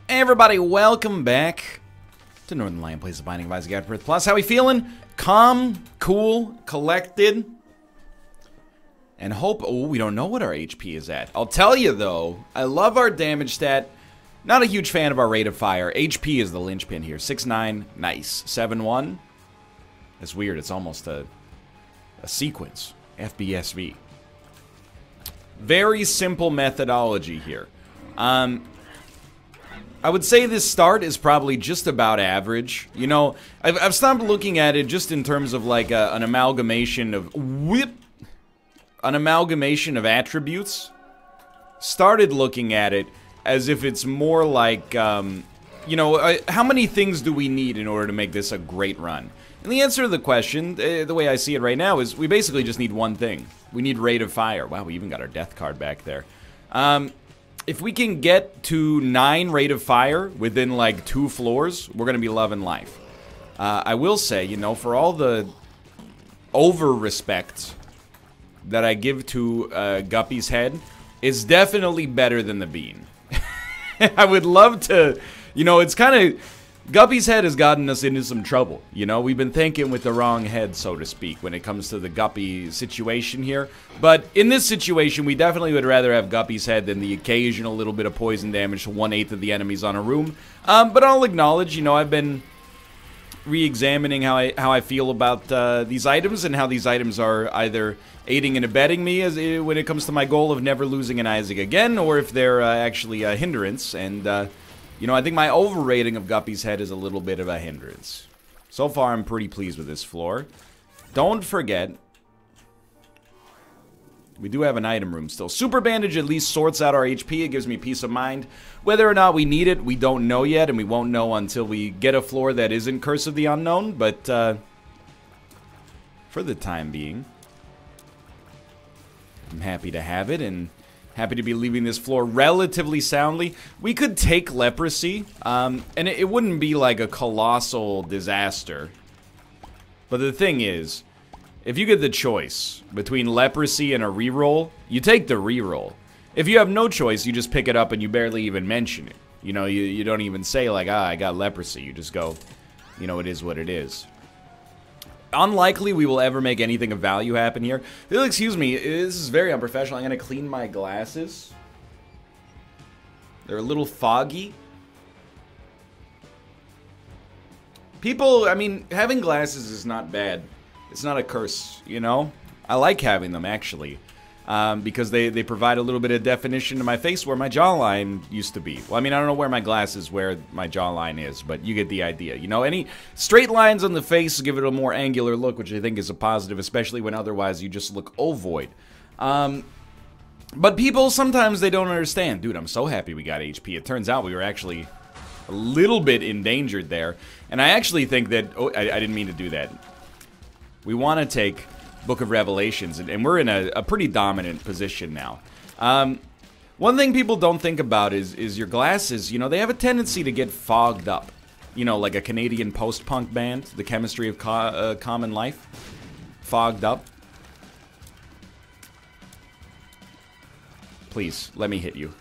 Hey everybody, welcome back to Northern Lion Plays the Binding of Isaac Afterbirth Plus. How we feeling? Calm, cool, collected, and hope... Oh, we don't know what our HP is at. I'll tell you though, I love our damage stat. Not a huge fan of our rate of fire. HP is the linchpin here. 6'9", nice. 7'1", that's weird. It's almost a sequence. FBSV. Very simple methodology here. I would say this start is probably just about average. You know, I've stopped looking at it just in terms of like an amalgamation of attributes. Started looking at it as if it's more like, you know, how many things do we need in order to make this a great run? And the answer to the question, the way I see it right now, is we basically just need one thing. We need rate of fire. Wow, we even got our death card back there. If we can get to 9 rate of fire within like 2 floors, we're going to be loving life. I will say, you know, for all the over-respect that I give to Guppy's head, it's definitely better than the bean. I would love to, you know, it's kind of... Guppy's head has gotten us into some trouble, you know? We've been thinking with the wrong head, so to speak, when it comes to the Guppy situation here. But in this situation, we definitely would rather have Guppy's head than the occasional little bit of poison damage to 1/8 of the enemies on a room. But I'll acknowledge, you know, I've been re-examining how I feel about these items and how these items are either aiding and abetting me as when it comes to my goal of never losing an Isaac again, or if they're actually a hindrance. And you know, I think my overrating of Guppy's head is a little bit of a hindrance. So far, I'm pretty pleased with this floor. Don't forget, we do have an item room still. Super Bandage at least sorts out our HP. It gives me peace of mind. Whether or not we need it, we don't know yet, and we won't know until we get a floor that isn't Curse of the Unknown. But for the time being, I'm happy to have it, and happy to be leaving this floor relatively soundly. We could take Leprosy, and it wouldn't be like a colossal disaster. But the thing is, if you get the choice between Leprosy and a reroll, you take the reroll. If you have no choice, you just pick it up and you barely even mention it. You know, you don't even say like, ah, I got Leprosy. You just go, you know, it is what it is. Unlikely we will ever make anything of value happen here. Excuse me, this is very unprofessional. I'm going to clean my glasses. They're a little foggy. People, I mean, having glasses is not bad. It's not a curse, you know? I like having them, actually. Because they provide a little bit of definition to my face where my jawline used to be. Well, I mean, I don't know where my glasses, where my jawline is, but you get the idea. You know, any straight lines on the face give it a more angular look, which I think is a positive, especially when otherwise you just look ovoid. But people, sometimes they don't understand. Dude, I'm so happy we got HP. It turns out we were actually a little bit endangered there. And I actually think that... Oh, I didn't mean to do that. We want to take Book of Revelations, and we're in a pretty dominant position now. One thing people don't think about is your glasses. You know, they have a tendency to get fogged up. You know, like a Canadian post-punk band, The Chemistry of Common Life. Fogged up. Please, let me hit you.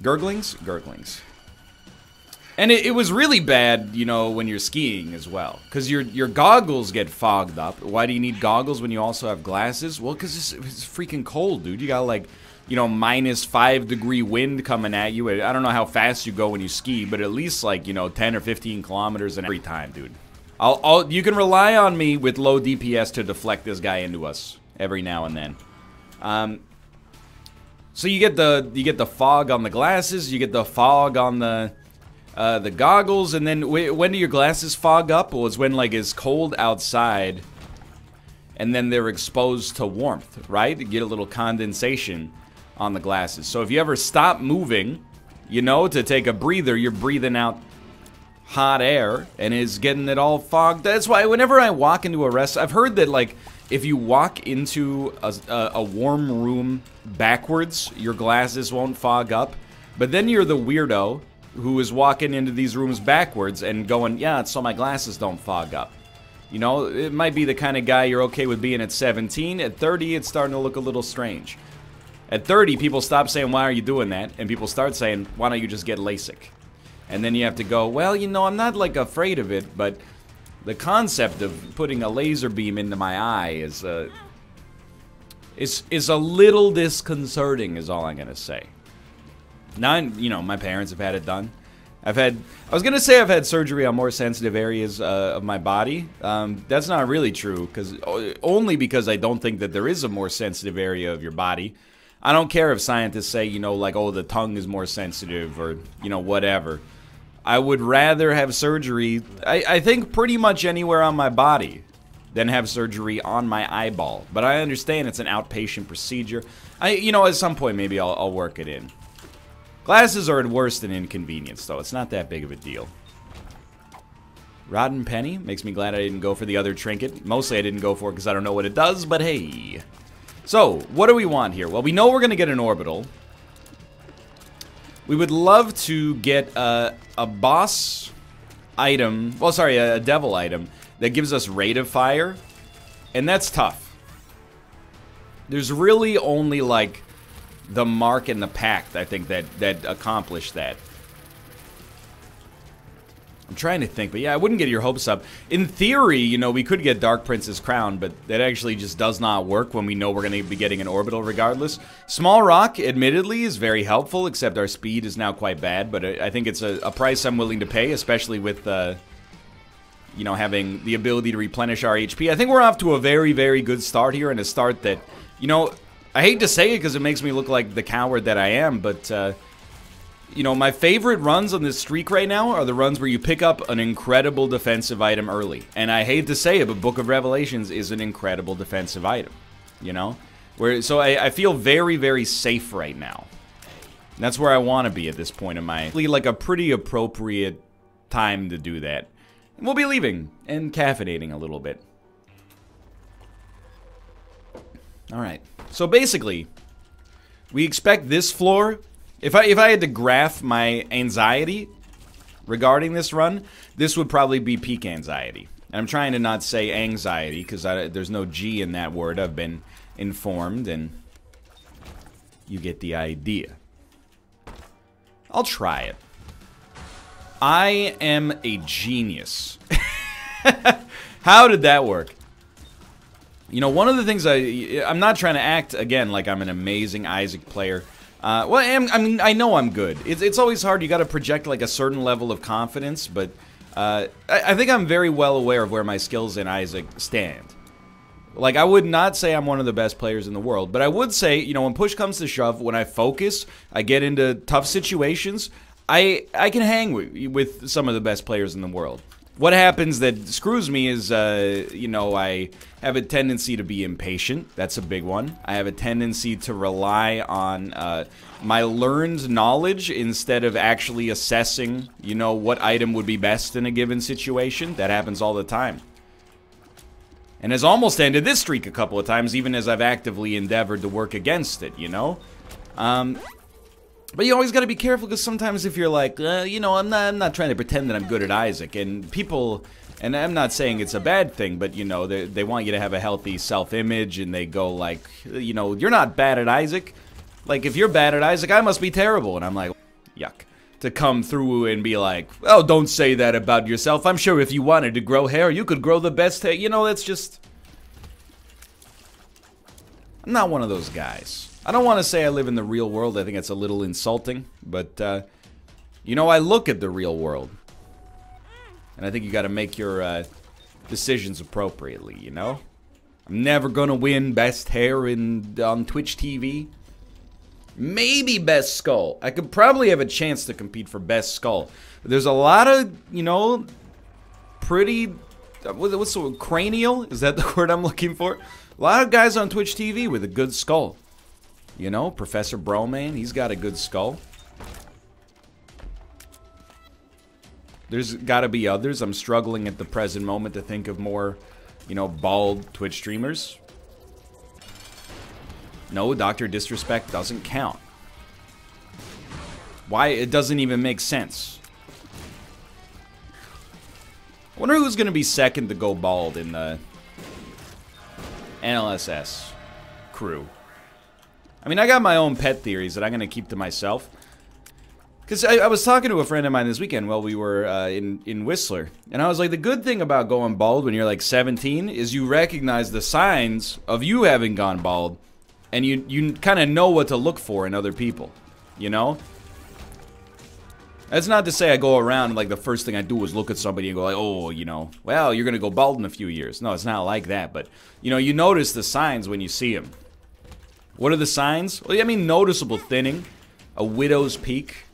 Gurglings? Gurglings. And it was really bad, you know, when you're skiing as well. Because your goggles get fogged up. Why do you need goggles when you also have glasses? Well, because it's freaking cold, dude. You got, like, you know, -5-degree wind coming at you. I don't know how fast you go when you ski, but at least, like, you know, 10 or 15 kilometers every time, dude. You can rely on me with low DPS to deflect this guy into us every now and then. So you get the fog on the glasses. You get the fog on the goggles, and then when do your glasses fog up? Well, it's when, like, it's cold outside, and then they're exposed to warmth, right? You get a little condensation on the glasses. So if you ever stop moving, you know, to take a breather, you're breathing out hot air, and it's getting it all fogged. That's why whenever I walk into a restaurant, I've heard that, like, if you walk into a warm room backwards, your glasses won't fog up. But then you're the weirdo who is walking into these rooms backwards and going, yeah, so my glasses don't fog up. You know, it might be the kind of guy you're okay with being at 17. At 30, it's starting to look a little strange. At 30, people stop saying, why are you doing that? And people start saying, why don't you just get LASIK? And then you have to go, well, you know, I'm not, like, afraid of it, but the concept of putting a laser beam into my eye is a little disconcerting, is all I'm gonna say. Now, you know, my parents have had it done. I was gonna say I've had surgery on more sensitive areas of my body. That's not really true, only because I don't think that there is a more sensitive area of your body. I don't care if scientists say, you know, like, oh, the tongue is more sensitive or, you know, whatever. I would rather have surgery, I think, pretty much anywhere on my body than have surgery on my eyeball. But I understand it's an outpatient procedure. You know, at some point maybe I'll work it in. Glasses are at worst an inconvenience, though. It's not that big of a deal. Rotten penny makes me glad I didn't go for the other trinket. Mostly I didn't go for it because I don't know what it does, but hey. So, what do we want here? Well, we know we're going to get an orbital. We would love to get a boss item, well, sorry, a devil item that gives us rate of fire, and that's tough. There's really only, like, the Mark and the Pact, I think, that accomplish that. I'm trying to think, but yeah, I wouldn't get your hopes up. In theory, you know, we could get Dark Prince's crown, but that actually just does not work when we know we're going to be getting an orbital regardless. Small Rock, admittedly, is very helpful, except our speed is now quite bad, but I think it's a price I'm willing to pay, especially with, you know, having the ability to replenish our HP. I think we're off to a very, very good start here, and a start that, you know, I hate to say it because it makes me look like the coward that I am, but, you know, my favorite runs on this streak right now are the runs where you pick up an incredible defensive item early. And I hate to say it, but Book of Revelations is an incredible defensive item, you know? So I feel very, very safe right now. And that's where I want to be at this point in my... like a pretty appropriate time to do that. And we'll be leaving and caffeinating a little bit. Alright. So basically, we expect this floor... If I had to graph my anxiety regarding this run, this would probably be peak anxiety. And I'm trying to not say anxiety, because there's no G in that word. I've been informed, and you get the idea. I'll try it. I am a genius. How did that work? You know, one of the things I'm not trying to act, again, like I'm an amazing Isaac player. Well, I mean, I know I'm good. It's always hard. You got to project like a certain level of confidence, but I think I'm very well aware of where my skills in Isaac stand. Like, I would not say I'm one of the best players in the world, but I would say, you know, when push comes to shove, when I focus, I get into tough situations, I can hang with some of the best players in the world. What happens that screws me is, you know, I have a tendency to be impatient. That's a big one. I have a tendency to rely on my learned knowledge instead of actually assessing, you know, what item would be best in a given situation. That happens all the time. And has almost ended this streak a couple of times, even as I've actively endeavored to work against it, you know? But you always got to be careful, because sometimes if you're like, you know, I'm not trying to pretend that I'm good at Isaac, and people, and I'm not saying it's a bad thing, but you know, they want you to have a healthy self-image, and they go like, you know, you're not bad at Isaac. Like, if you're bad at Isaac, I must be terrible. And I'm like, yuck. To come through and be like, oh, don't say that about yourself. I'm sure if you wanted to grow hair, you could grow the best hair. You know, that's just... I'm not one of those guys. I don't want to say I live in the real world. I think it's a little insulting. But, you know, I look at the real world. And I think you got to make your decisions appropriately, you know? I'm never going to win best hair on Twitch TV. Maybe best skull. I could probably have a chance to compete for best skull. But there's a lot of, you know, pretty... What's the word? Cranial? Is that the word I'm looking for? A lot of guys on Twitch TV with a good skull. You know, Professor Broman, he's got a good skull. There's got to be others. I'm struggling at the present moment to think of more, you know, bald Twitch streamers. No, Dr. Disrespect doesn't count. Why? It doesn't even make sense. I wonder who's going to be second to go bald in the NLSS crew. I mean, I got my own pet theories that I'm going to keep to myself. Because I was talking to a friend of mine this weekend while we were in Whistler. And I was like, the good thing about going bald when you're like 17 is you recognize the signs of you having gone bald. And you kind of know what to look for in other people. You know? That's not to say I go around and like the first thing I do is look at somebody and go like, oh, you know, well, you're going to go bald in a few years. No, it's not like that. But, you know, you notice the signs when you see them. What are the signs? Well, I mean, noticeable thinning. A widow's peak.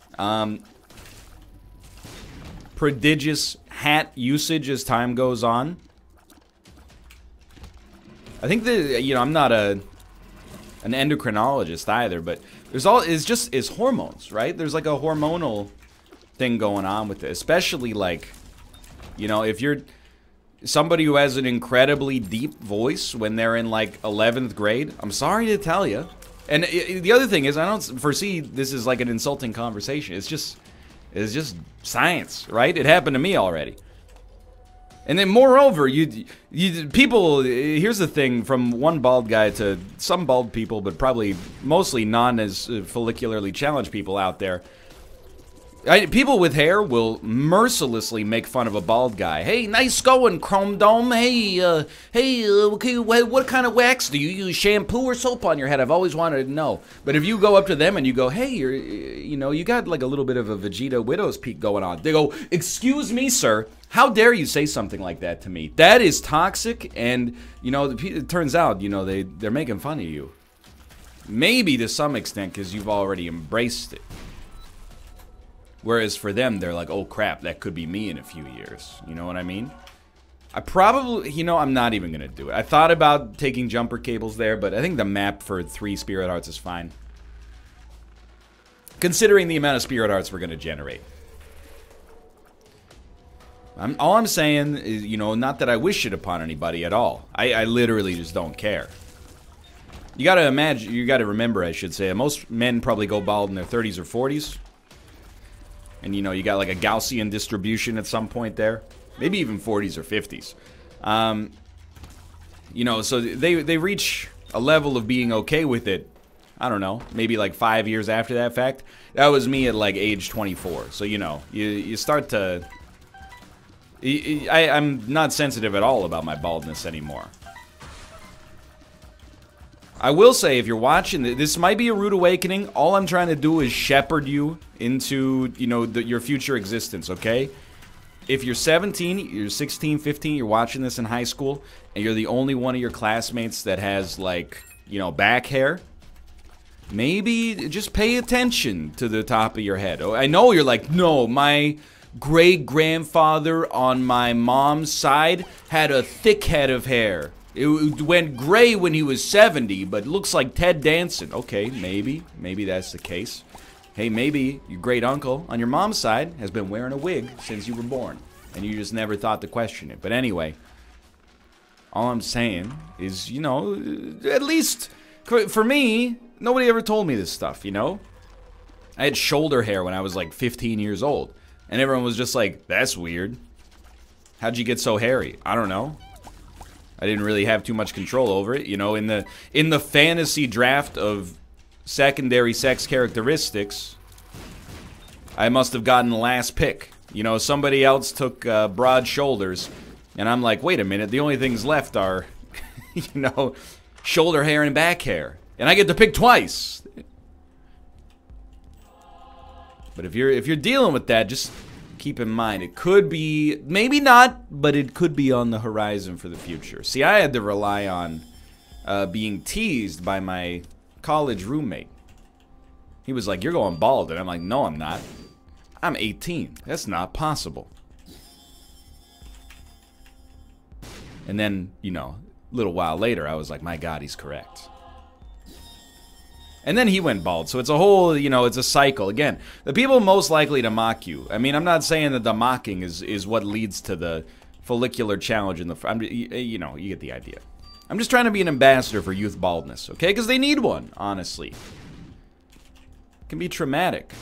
Prodigious hat usage as time goes on. I think that, you know, I'm not an endocrinologist either, but it's hormones, right? There's like a hormonal thing going on with it, especially like, you know, if you're somebody who has an incredibly deep voice when they're in like 11th grade, I'm sorry to tell you. And the other thing is, I don't foresee this is like an insulting conversation. It's just science, right? It happened to me already. And then moreover, people, here's the thing, from one bald guy to some bald people, but probably mostly non as follicularly challenged people out there. People with hair will mercilessly make fun of a bald guy. Hey, nice going, Chrome Dome. Hey, what kind of wax do you use? Shampoo or soap on your head? I've always wanted to know. But if you go up to them and you go, hey, you know, you got like a little bit of a Vegeta widow's peak going on. They go, excuse me, sir. How dare you say something like that to me? That is toxic, and, you know, it turns out, you know, they're making fun of you. Maybe to some extent because you've already embraced it. Whereas for them, they're like, oh crap, that could be me in a few years. You know what I mean? I probably, you know, I'm not even going to do it. I thought about taking jumper cables there, but I think the map for 3 Spirit Hearts is fine. Considering the amount of Spirit Hearts we're going to generate. All I'm saying is, you know, not that I wish it upon anybody at all. I literally just don't care. You got to imagine, you got to remember, I should say, most men probably go bald in their 30s or 40s. And, you know, you got like a Gaussian distribution at some point there. Maybe even 40s or 50s. You know, so they reach a level of being okay with it. I don't know, maybe like 5 years after that fact. That was me at like age 24. So, you know, you start to... I'm not sensitive at all about my baldness anymore. I will say, if you're watching, this might be a rude awakening. All I'm trying to do is shepherd you into, you know, your future existence, okay? If you're 17, you're 16, 15, you're watching this in high school, and you're the only one of your classmates that has, like, you know, back hair, maybe just pay attention to the top of your head. I know you're like, no, my great-grandfather on my mom's side had a thick head of hair. It went gray when he was 70, but looks like Ted Danson. Okay, maybe that's the case. Hey, maybe your great-uncle on your mom's side has been wearing a wig since you were born, and you just never thought to question it. But anyway, all I'm saying is, you know, at least for me, nobody ever told me this stuff, you know? I had shoulder hair when I was like 15 years old, and everyone was just like, that's weird. How'd you get so hairy? I don't know. I didn't really have too much control over it, you know. In the fantasy draft of secondary sex characteristics, I must have gotten the last pick. You know, somebody else took broad shoulders, and I'm like, wait a minute, the only things left are, you know, shoulder hair and back hair, and I get to pick twice. But if you're dealing with that, just keep in mind, it could be, maybe not, but it could be on the horizon for the future. See, I had to rely on being teased by my college roommate. He was like, you're going bald, and I'm like, no, I'm not. I'm 18. That's not possible. And then, you know, a little while later, I was like, my God, he's correct. And then he went bald, so it's a whole, you know, it's a cycle. Again, the people most likely to mock you. I mean, I'm not saying that the mocking is what leads to the follicular challenge in the... you know, you get the idea. I'm just trying to be an ambassador for youth baldness, okay? Because they need one, honestly. It can be traumatic.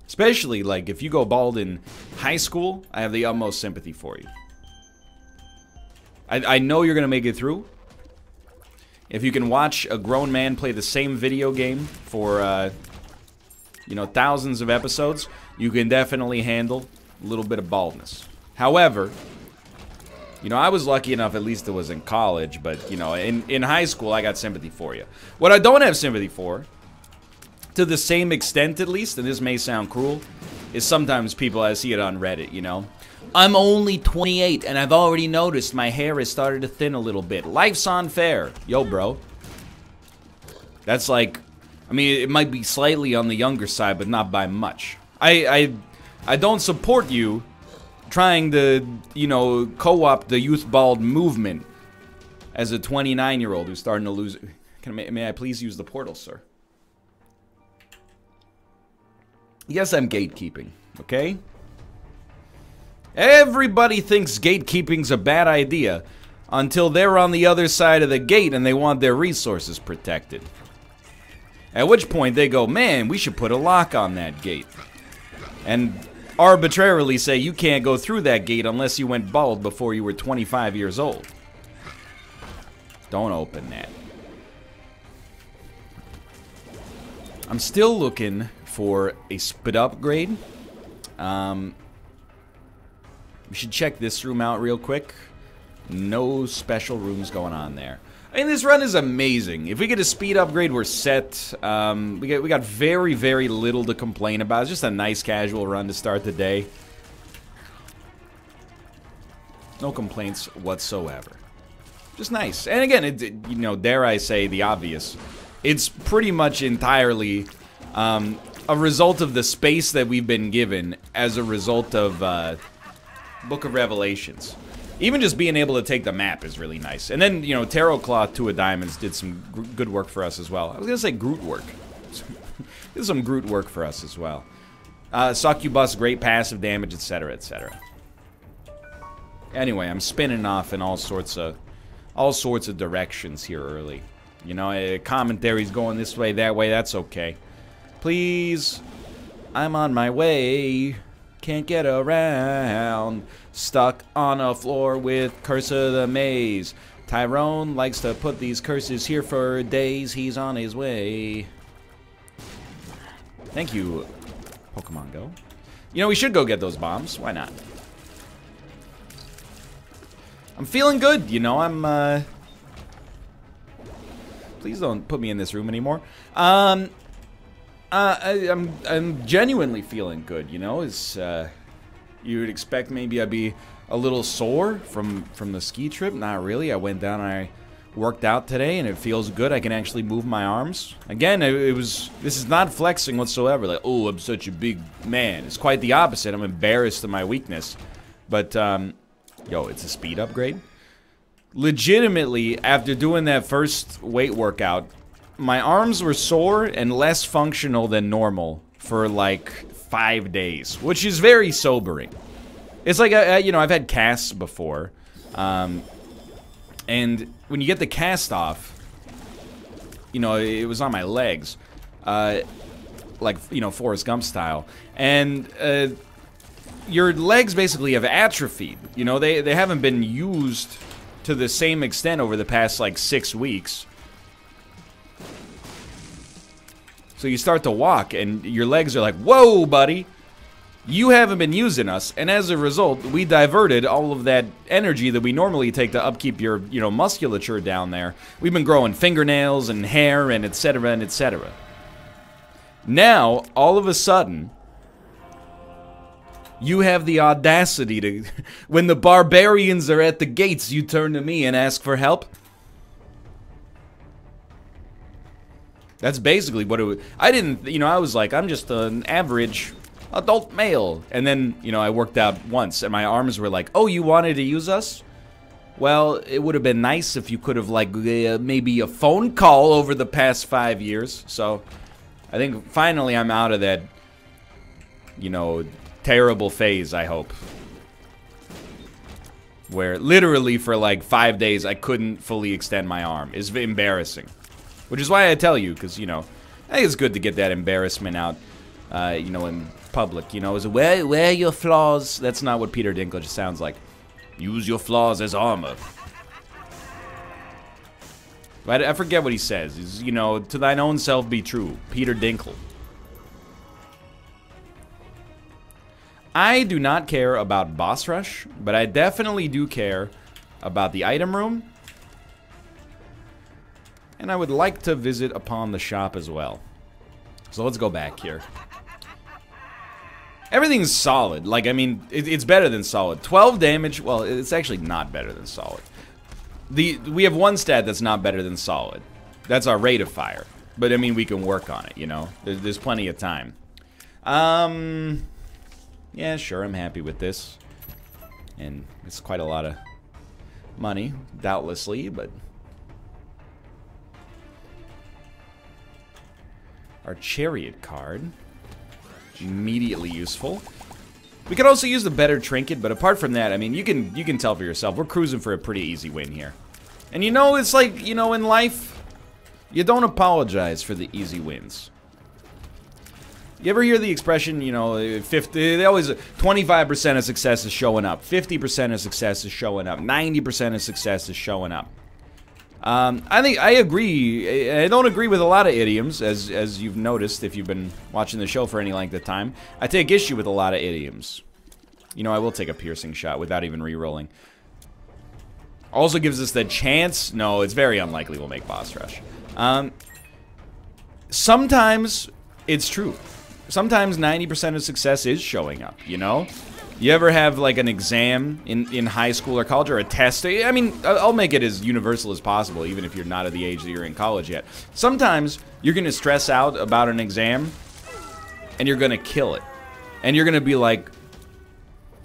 Especially, like, if you go bald in high school, I have the utmost sympathy for you. I know you're going to make it through. If you can watch a grown man play the same video game for, you know, thousands of episodes, you can definitely handle a little bit of baldness. However, you know, I was lucky enough, at least it was in college, but, you know, in high school, I got sympathy for you. What I don't have sympathy for, to the same extent at least, and this may sound cruel, is sometimes people, I see it on Reddit, you know. I'm only 28 and I've already noticed my hair has started to thin a little bit. Life's unfair. Yo, bro. That's like, I mean, it might be slightly on the younger side, but not by much. I don't support you trying to, you know, co-opt the youth bald movement as a 29-year-old who's starting to lose. May I please use the portal, sir? Yes, I'm gatekeeping, okay? Everybody thinks gatekeeping's a bad idea until they're on the other side of the gate and they want their resources protected. At which point they go, man, we should put a lock on that gate. And arbitrarily say you can't go through that gate unless you went bald before you were 25 years old. Don't open that. I'm still looking for a spit upgrade. We should check this room out real quick. No special rooms going on there. I mean, this run is amazing. If we get a speed upgrade, we're set. We got very, very little to complain about. It's just a nice casual run to start the day. No complaints whatsoever. Just nice. And again, you know, dare I say the obvious. It's pretty much entirely a result of the space that we've been given as a result of Book of Revelations. Even just being able to take the map is really nice. And then, you know, Tarot Cloth 2 of Diamonds did some good work for us as well. I was going to say Groot work. Did some Groot work for us as well. Succubus, great passive damage, etc., etc. Anyway, I'm spinning off in all sorts of directions here early. You know, commentary's going this way, that way, that's okay. Please, I'm on my way. Can't get around. Stuck on a floor with Curse of the Maze. Tyrone likes to put these curses here for days. He's on his way. Thank you, Pokemon Go. You know, we should go get those bombs. Why not? I'm feeling good, you know. Please don't put me in this room anymore. I'm genuinely feeling good, you know. As you would expect, maybe I'd be a little sore from the ski trip. Not really. I went down and I worked out today, and it feels good. I can actually move my arms. Again, this is not flexing whatsoever. Like, oh, I'm such a big man. It's quite the opposite. I'm embarrassed of my weakness. But yo, it's a speed upgrade. Legitimately, after doing that first weight workout, my arms were sore and less functional than normal for like 5 days, which is very sobering. It's like, you know, I've had casts before, and when you get the cast off, you know, it was on my legs, like, you know, Forrest Gump style, and your legs basically have atrophied. You know, they haven't been used to the same extent over the past like 6 weeks. So you start to walk, and your legs are like, whoa, buddy, you haven't been using us. And as a result, we diverted all of that energy that we normally take to upkeep your, you know, musculature down there. We've been growing fingernails and hair and etc. and etc. Now, all of a sudden, you have the audacity to, when the barbarians are at the gates, you turn to me and ask for help? That's basically what it was. I didn't, you know, I was like, I'm just an average adult male. And then, you know, I worked out once, and my arms were like, oh, you wanted to use us? Well, it would have been nice if you could have, like, maybe a phone call over the past 5 years. So, I think finally I'm out of that, you know, terrible phase, I hope. Where literally for like 5 days I couldn't fully extend my arm. It's embarrassing. Which is why I tell you, because, you know, I think it's good to get that embarrassment out, you know, in public. You know, is where your flaws? That's not what Peter Dinklage sounds like. Use your flaws as armor. I forget what he says. He's, you know, to thine own self be true. Peter Dinklage. I do not care about boss rush, but I definitely do care about the item room. And I would like to visit upon the shop as well. So let's go back here. Everything's solid. Like, I mean, it's better than solid. 12 damage. Well, it's actually not better than solid. We have one stat that's not better than solid. That's our rate of fire. But, I mean, we can work on it, you know? There's plenty of time. Yeah, sure, I'm happy with this. And it's quite a lot of money, doubtlessly, but... Our chariot card. Immediately useful. We could also use the better trinket, but apart from that, I mean, you can tell for yourself, we're cruising for a pretty easy win here. And you know, it's like, you know, in life, you don't apologize for the easy wins. You ever hear the expression, you know, they always, 25% of success is showing up, 50% of success is showing up, 90% of success is showing up. I think I agree. I don't agree with a lot of idioms, as you've noticed if you've been watching the show for any length of time. I take issue with a lot of idioms. You know, I will take a piercing shot without even re-rolling. Also gives us the chance. No, it's very unlikely we'll make boss rush. Sometimes it's true. Sometimes 90% of success is showing up, you know? You ever have, like, an exam in high school or college, or a test? I mean, I'll make it as universal as possible, even if you're not at the age that you're in college yet. Sometimes you're going to stress out about an exam, and you're going to kill it. And you're going to be like,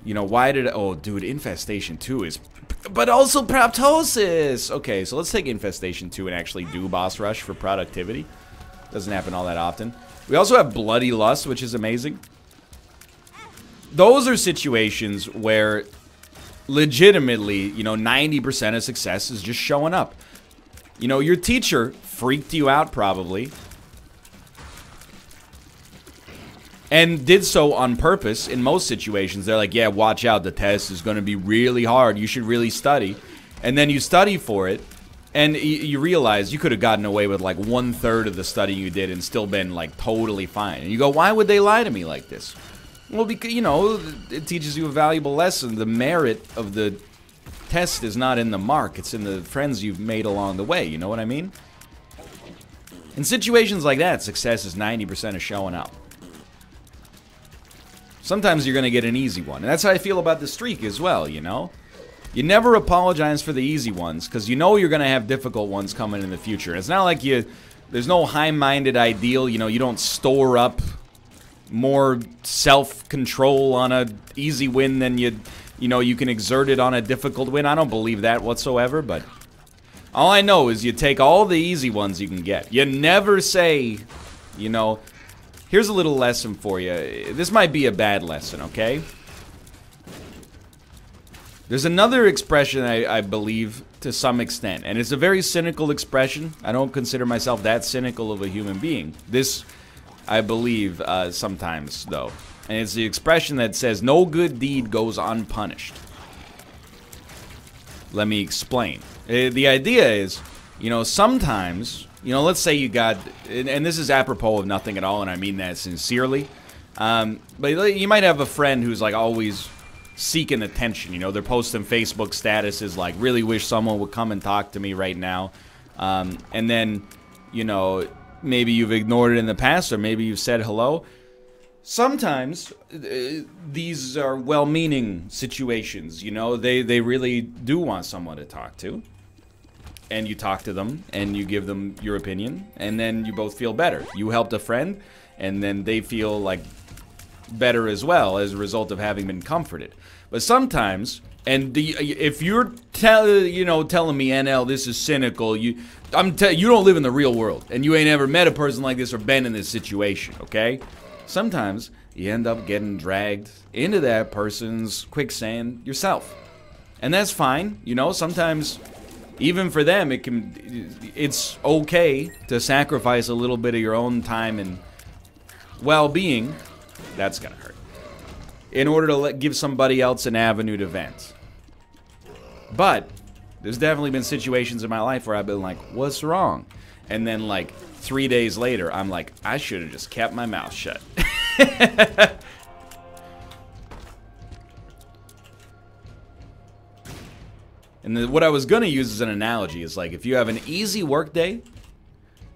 you know, why did... Oh, dude, Infestation 2 is... But also Proptosis! Okay, so let's take Infestation 2 and actually do boss rush for productivity. Doesn't happen all that often. We also have Bloody Lust, which is amazing. Those are situations where legitimately, you know, 90% of success is just showing up. You know, your teacher freaked you out probably. And did so on purpose in most situations. They're like, yeah, watch out, the test is going to be really hard. You should really study. And then you study for it. And you realize you could have gotten away with like 1/3 of the study you did and still been like totally fine. And you go, why would they lie to me like this? Well, because, you know, it teaches you a valuable lesson. The merit of the test is not in the mark. It's in the friends you've made along the way. You know what I mean? In situations like that, success is 90% of showing up. Sometimes you're going to get an easy one. And that's how I feel about the streak as well, you know? You never apologize for the easy ones, because you know you're going to have difficult ones coming in the future. It's not like there's no high-minded ideal, you know, you don't store up more self-control on a easy win than you know, you can exert it on a difficult win. I don't believe that whatsoever, but all I know is you take all the easy ones you can get. You never say, you know, here's a little lesson for you. This might be a bad lesson, okay? There's another expression I believe to some extent, and it's a very cynical expression. I don't consider myself that cynical of a human being. This, I believe, sometimes, though. And it's the expression that says, no good deed goes unpunished. Let me explain. The idea is, you know, sometimes, you know, let's say you got, and this is apropos of nothing at all, and I mean that sincerely, but you might have a friend who's, like, always seeking attention, you know, they're posting Facebook statuses like, really wish someone would come and talk to me right now, and then, you know, maybe you've ignored it in the past, or maybe you've said hello. Sometimes these are well-meaning situations, you know, they really do want someone to talk to, and you talk to them, and you give them your opinion, and then you both feel better. You helped a friend, and then they feel like better as well as a result of having been comforted. But sometimes, and if you're telling me, NL, this is cynical, you don't live in the real world, and you ain't ever met a person like this or been in this situation, okay? Sometimes you end up getting dragged into that person's quicksand yourself, and that's fine. You know, sometimes even for them, it's okay to sacrifice a little bit of your own time and well-being. That's gonna hurt, in order to give somebody else an avenue to vent. But There's definitely been situations in my life where I've been like, what's wrong? And then like 3 days later, I'm like, I should have just kept my mouth shut. And what I was going to use as an analogy is like, if you have an easy work day,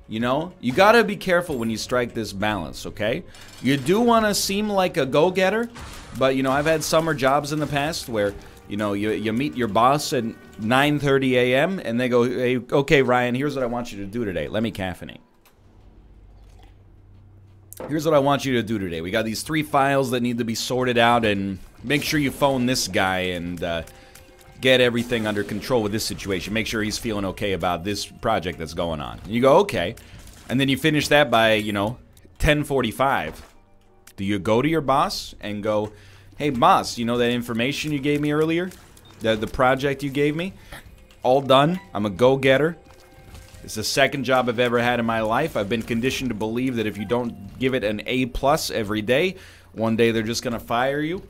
you know, you got to be careful when you strike this balance, okay? You do want to seem like a go-getter, but, you know, I've had summer jobs in the past where, you know, you meet your boss at 9:30 a.m. and they go, hey, okay, Ryan, here's what I want you to do today. Let me caffeinate. Here's what I want you to do today. We got these 3 files that need to be sorted out, and make sure you phone this guy and get everything under control with this situation. Make sure he's feeling okay about this project that's going on. And you go, okay. And then you finish that by, you know, 10:45. Do you go to your boss and go, hey, boss, you know that information you gave me earlier? The project you gave me? All done. I'm a go-getter. It's the second job I've ever had in my life. I've been conditioned to believe that if you don't give it an A+ every day, one day they're just going to fire you.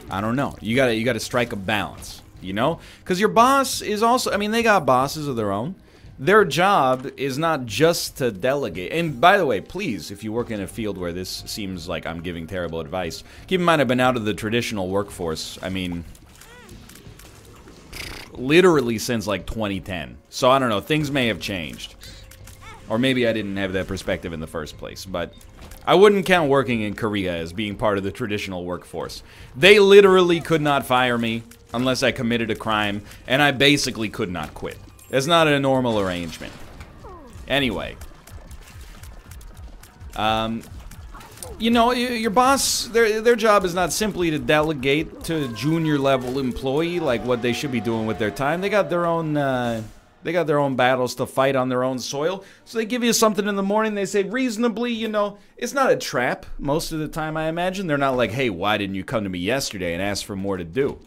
I don't know. You gotta strike a balance, you know? Because your boss is also, I mean, they got bosses of their own. Their job is not just to delegate. And by the way, please, if you work in a field where this seems like I'm giving terrible advice, keep in mind I've been out of the traditional workforce, I mean, literally since like 2010. So I don't know, things may have changed. Or maybe I didn't have that perspective in the first place, but I wouldn't count working in Korea as being part of the traditional workforce. They literally could not fire me unless I committed a crime, and I basically could not quit. It's not a normal arrangement. Anyway. You know, your boss, their job is not simply to delegate to a junior level employee like what they should be doing with their time. They got their own battles to fight on their own soil. So they give you something in the morning, they say reasonably, you know, it's not a trap most of the time, I imagine. They're not like, hey, why didn't you come to me yesterday and ask for more to do?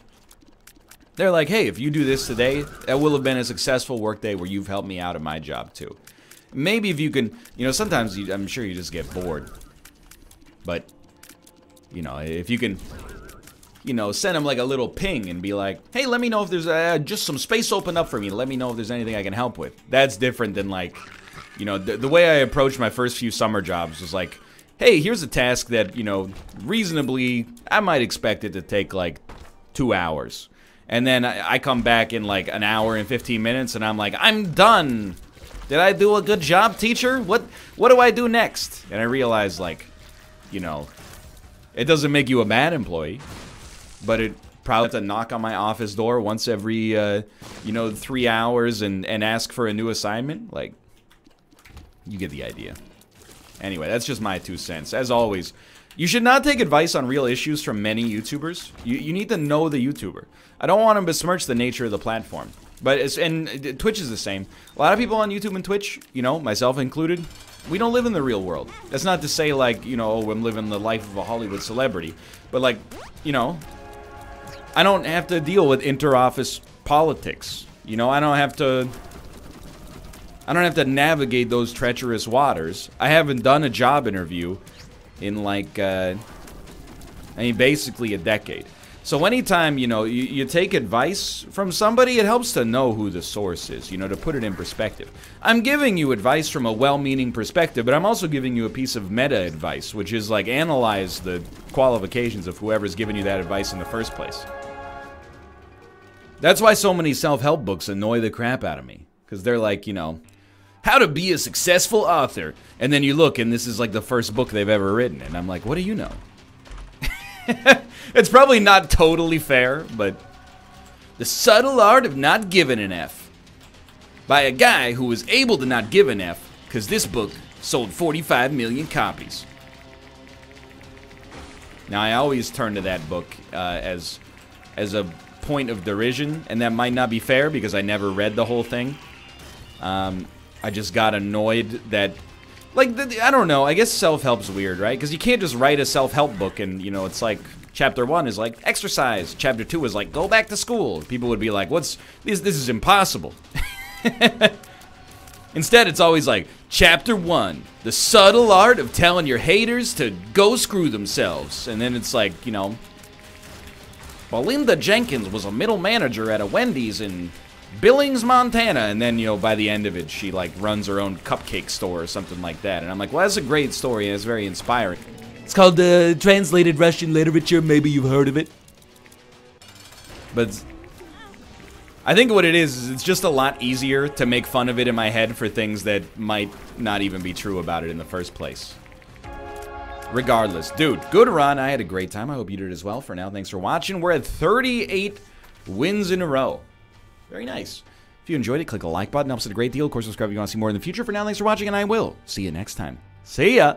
They're like, hey, if you do this today, that will have been a successful workday where you've helped me out at my job too. Maybe if you can, you know, sometimes I'm sure you just get bored. But, you know, if you can, you know, send them like a little ping and be like, hey, let me know if there's just some space open up for me. Let me know if there's anything I can help with. That's different than like, you know, the way I approached my first few summer jobs was like, hey, here's a task that, you know, reasonably, I might expect it to take like 2 hours. And then I come back in like an hour and 15 minutes and I'm like, I'm done. Did I do a good job, teacher? What do I do next? And I realized like, you know, it doesn't make you a bad employee, but it probably have to knock on my office door once every, you know, 3 hours and ask for a new assignment. Like, you get the idea. Anyway, that's just my 2 cents. As always, you should not take advice on real issues from many YouTubers. You need to know the YouTuber. I don't want to besmirch the nature of the platform. But and Twitch is the same. A lot of people on YouTube and Twitch, you know, myself included, we don't live in the real world. That's not to say like, you know, oh, I'm living the life of a Hollywood celebrity. But like, you know, I don't have to deal with inter-office politics. You know, I don't have to navigate those treacherous waters. I haven't done a job interview in like, I mean, basically a decade. So anytime, you know, you take advice from somebody, it helps to know who the source is, you know, to put it in perspective. I'm giving you advice from a well-meaning perspective, but I'm also giving you a piece of meta advice, which is like analyze the qualifications of whoever's giving you that advice in the first place. That's why so many self-help books annoy the crap out of me, because they're like, you know, how to be a successful author. And then you look, and this is like the first book they've ever written, and I'm like, what do you know? It's probably not totally fair, but The Subtle Art of Not Giving an F by a guy who was able to not give an F because this book sold 45 million copies. Now, I always turn to that book as a point of derision, and that might not be fair because I never read the whole thing. I just got annoyed that, like, I don't know, I guess self-help's weird, right? Because you can't just write a self-help book and, you know, it's like, Chapter 1 is like, exercise. Chapter 2 is like, go back to school. People would be like, this is impossible. Instead, it's always like, Chapter 1, the subtle art of telling your haters to go screw themselves. And then it's like, you know, Belinda Jenkins was a middle manager at a Wendy's in Billings, Montana. And then, you know, by the end of it, she, like, runs her own cupcake store or something like that. And I'm like, well, that's a great story, and it's very inspiring. It's called Translated Russian Literature. Maybe you've heard of it. But I think what it is it's just a lot easier to make fun of it in my head for things that might not even be true about it in the first place. Regardless, dude, good run. I had a great time. I hope you did as well. For now, thanks for watching. We're at 38 wins in a row. Very nice. If you enjoyed it, click the like button. Helps it a great deal. Of course, subscribe if you want to see more in the future. For now, thanks for watching, and I will see you next time. See ya!